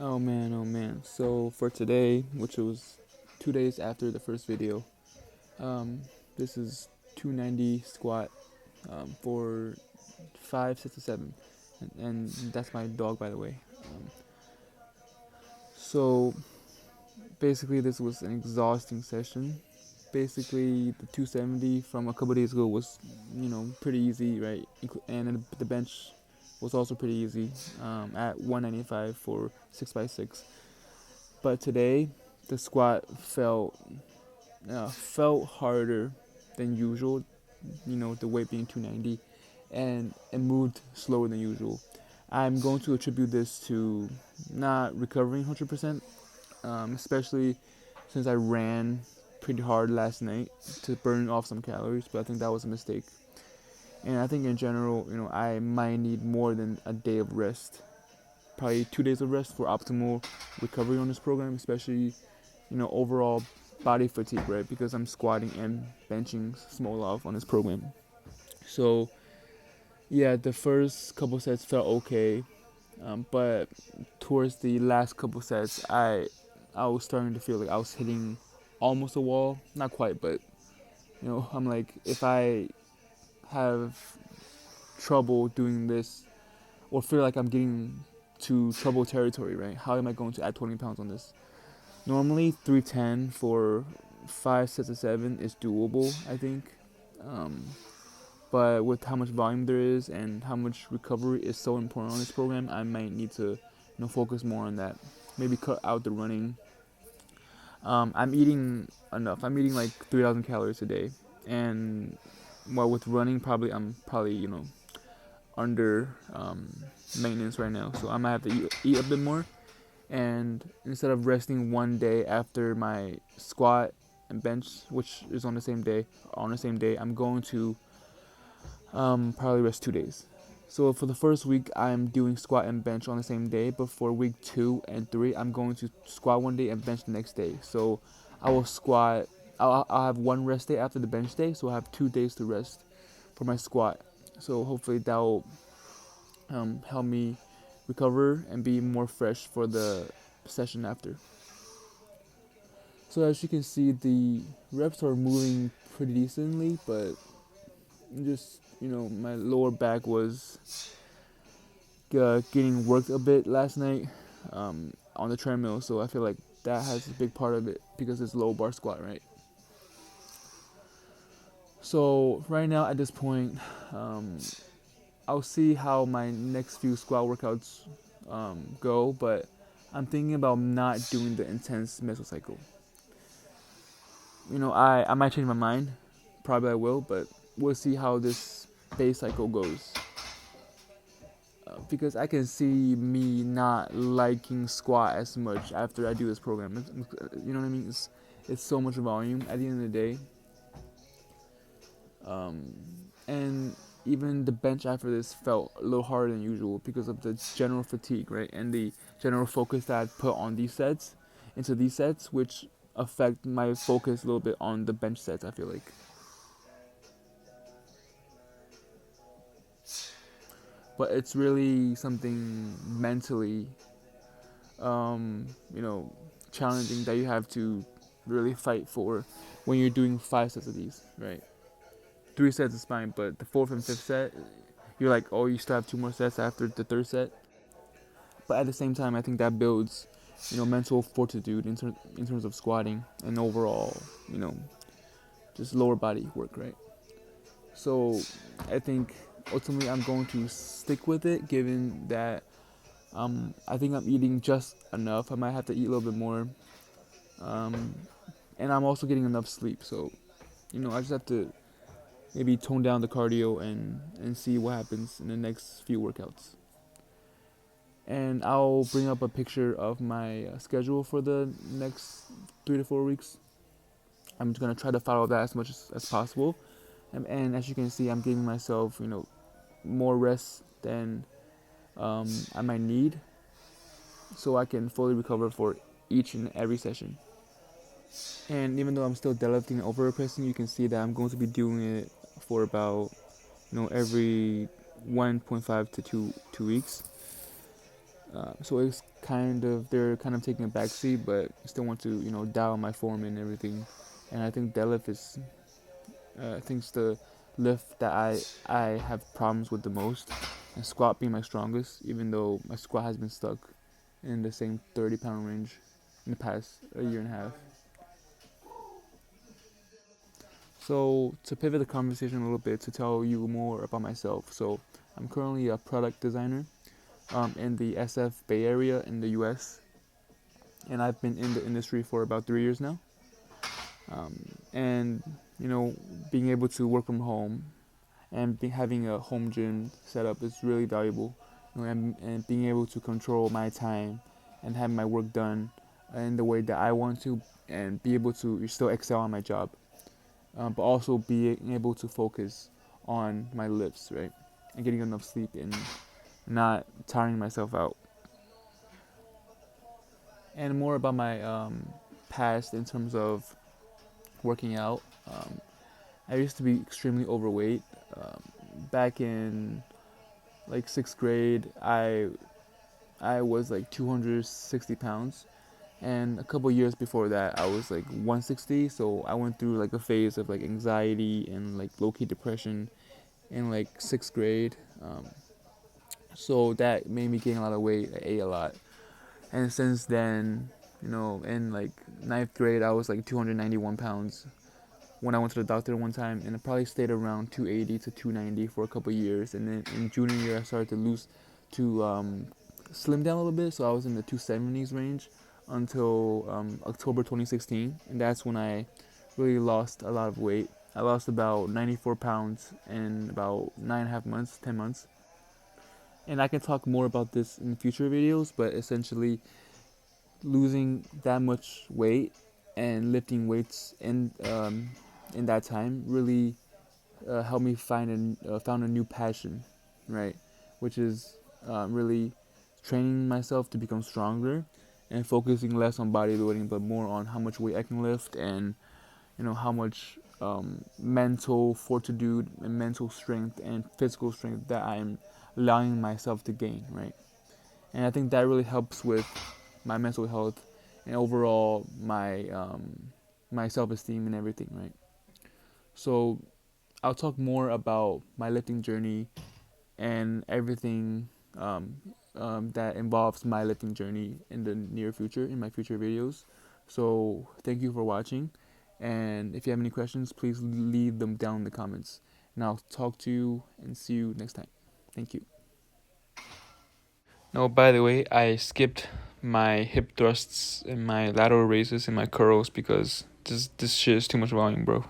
Oh man. So for today, which was 2 days after the first video, um, this is 290 squat for 5 sets of 7, and that's my dog, by the way. So basically, this was an exhausting session. Basically, the 270 from a couple days ago was, pretty easy, right? And then the bench was also pretty easy at 195 for 6x6. But today, the squat felt harder than usual. The weight being 290, and it moved slower than usual. I'm going to attribute this to not recovering 100%, especially since I ran pretty hard last night to burn off some calories. But I think that was a mistake. And I think in general, I might need more than a day of rest, probably 2 days of rest for optimal recovery on this program, especially overall body fatigue, right? Because I'm squatting and benching SMOLOV on this program. So yeah, the first couple sets felt okay, but towards the last couple sets, I was starting to feel like I was hitting almost a wall, not quite, but I'm like, if I have trouble doing this or feel like I'm getting to trouble territory, right? How am I going to add 20 pounds on this? Normally, 310 for 5 sets of 7 is doable, I think. Um, but with how much volume there is and how much recovery is so important on this program, I might need to, focus more on that. Maybe cut out the running. I'm eating enough. I'm eating like 3,000 calories a day, and well, with running, I'm probably under maintenance right now, so I might have to eat a bit more. And instead of resting one day after my squat and bench, which is on the same day, I'm going to probably rest 2 days. So for the first week, I'm doing squat and bench on the same day, but for week 2 and 3, I'm going to squat one day and bench the next day. So I will squat. I'll have one rest day after the bench day, so I'll have 2 days to rest for my squat. So hopefully that will help me recover and be more fresh for the session after. So as you can see, the reps are moving pretty decently, but just my lower back was getting worked a bit last night on the treadmill, so I feel like that has a big part of it because it's low bar squat, right? So right now at this point, I'll see how my next few squat workouts go, but I'm thinking about not doing the intense mesocycle. I might change my mind, probably I will, but we'll see how this base cycle goes. Because I can see me not liking squat as much after I do this program. You know what I mean? It's so much volume at the end of the day. And even the bench after this felt a little harder than usual because of the general fatigue, right? And the general focus that I put on into these sets, which affect my focus a little bit on the bench sets, I feel like. But it's really something mentally, um, you know, challenging that you have to really fight for when you're doing 5 sets of these, right? 3 sets is fine, but the fourth and fifth set, you're like, oh, you still have 2 more sets after the third set. But at the same time, I think that builds, mental fortitude in terms of squatting and overall, just lower body work, right? So I think ultimately I'm going to stick with it, given that I think I'm eating just enough. I might have to eat a little bit more, um, and I'm also getting enough sleep. So I just have to maybe tone down the cardio and see what happens in the next few workouts. And I'll bring up a picture of my schedule for the next 3 to 4 weeks. I'm just gonna try to follow that as much as possible, and as you can see, I'm giving myself more rest than I might need, so I can fully recover for each and every session. And even though I'm still deadlifting and overpressing, you can see that I'm going to be doing it for about every 1.5 to 2 weeks. So it's kind of they're kind of taking a backseat, but still want to dial my form and everything. And I think deadlift is I think it's the lift that I have problems with the most, and squat being my strongest, even though my squat has been stuck in the same 30-pound range in the past a year and a half. So to pivot the conversation a little bit to tell you more about myself. So I'm currently a product designer in the SF Bay Area in the U.S. and I've been in the industry for about 3 years now. And being able to work from home and having a home gym set up is really valuable. And being able to control my time and have my work done in the way that I want to, and be able to still excel on my job, but also being able to focus on my lifts, right, and getting enough sleep and not tiring myself out. And more about my past in terms of working out. I used to be extremely overweight. Um, Back in like sixth grade, I was like 260 pounds, and a couple years before that, I was like 160. So I went through like a phase of like anxiety and like low key depression in like sixth grade. So that made me gain a lot of weight. I ate a lot, and since then, in like ninth grade, I was like 291 pounds when I went to the doctor one time, and I probably stayed around 280 to 290 for a couple years. And then in junior year, I started to slim down a little bit, so I was in the 270s range until October 2016, and that's when I really lost a lot of weight. I lost about 94 pounds in about 9.5 months, 10 months. And I can talk more about this in future videos, but essentially losing that much weight and lifting weights in that time really helped me found a new passion, right? Which is really training myself to become stronger and focusing less on bodybuilding, but more on how much weight I can lift and how much mental fortitude and mental strength and physical strength that I'm allowing myself to gain, right? And I think that really helps with my mental health and overall my self-esteem and everything, right? So I'll talk more about my lifting journey and everything that involves my lifting journey in the near future in my future videos. So thank you for watching, and if you have any questions, please leave them down in the comments, and I'll talk to you and see you next time. Thank you. No, by the way, I skipped my hip thrusts and my lateral raises and my curls because this shit is too much volume, bro.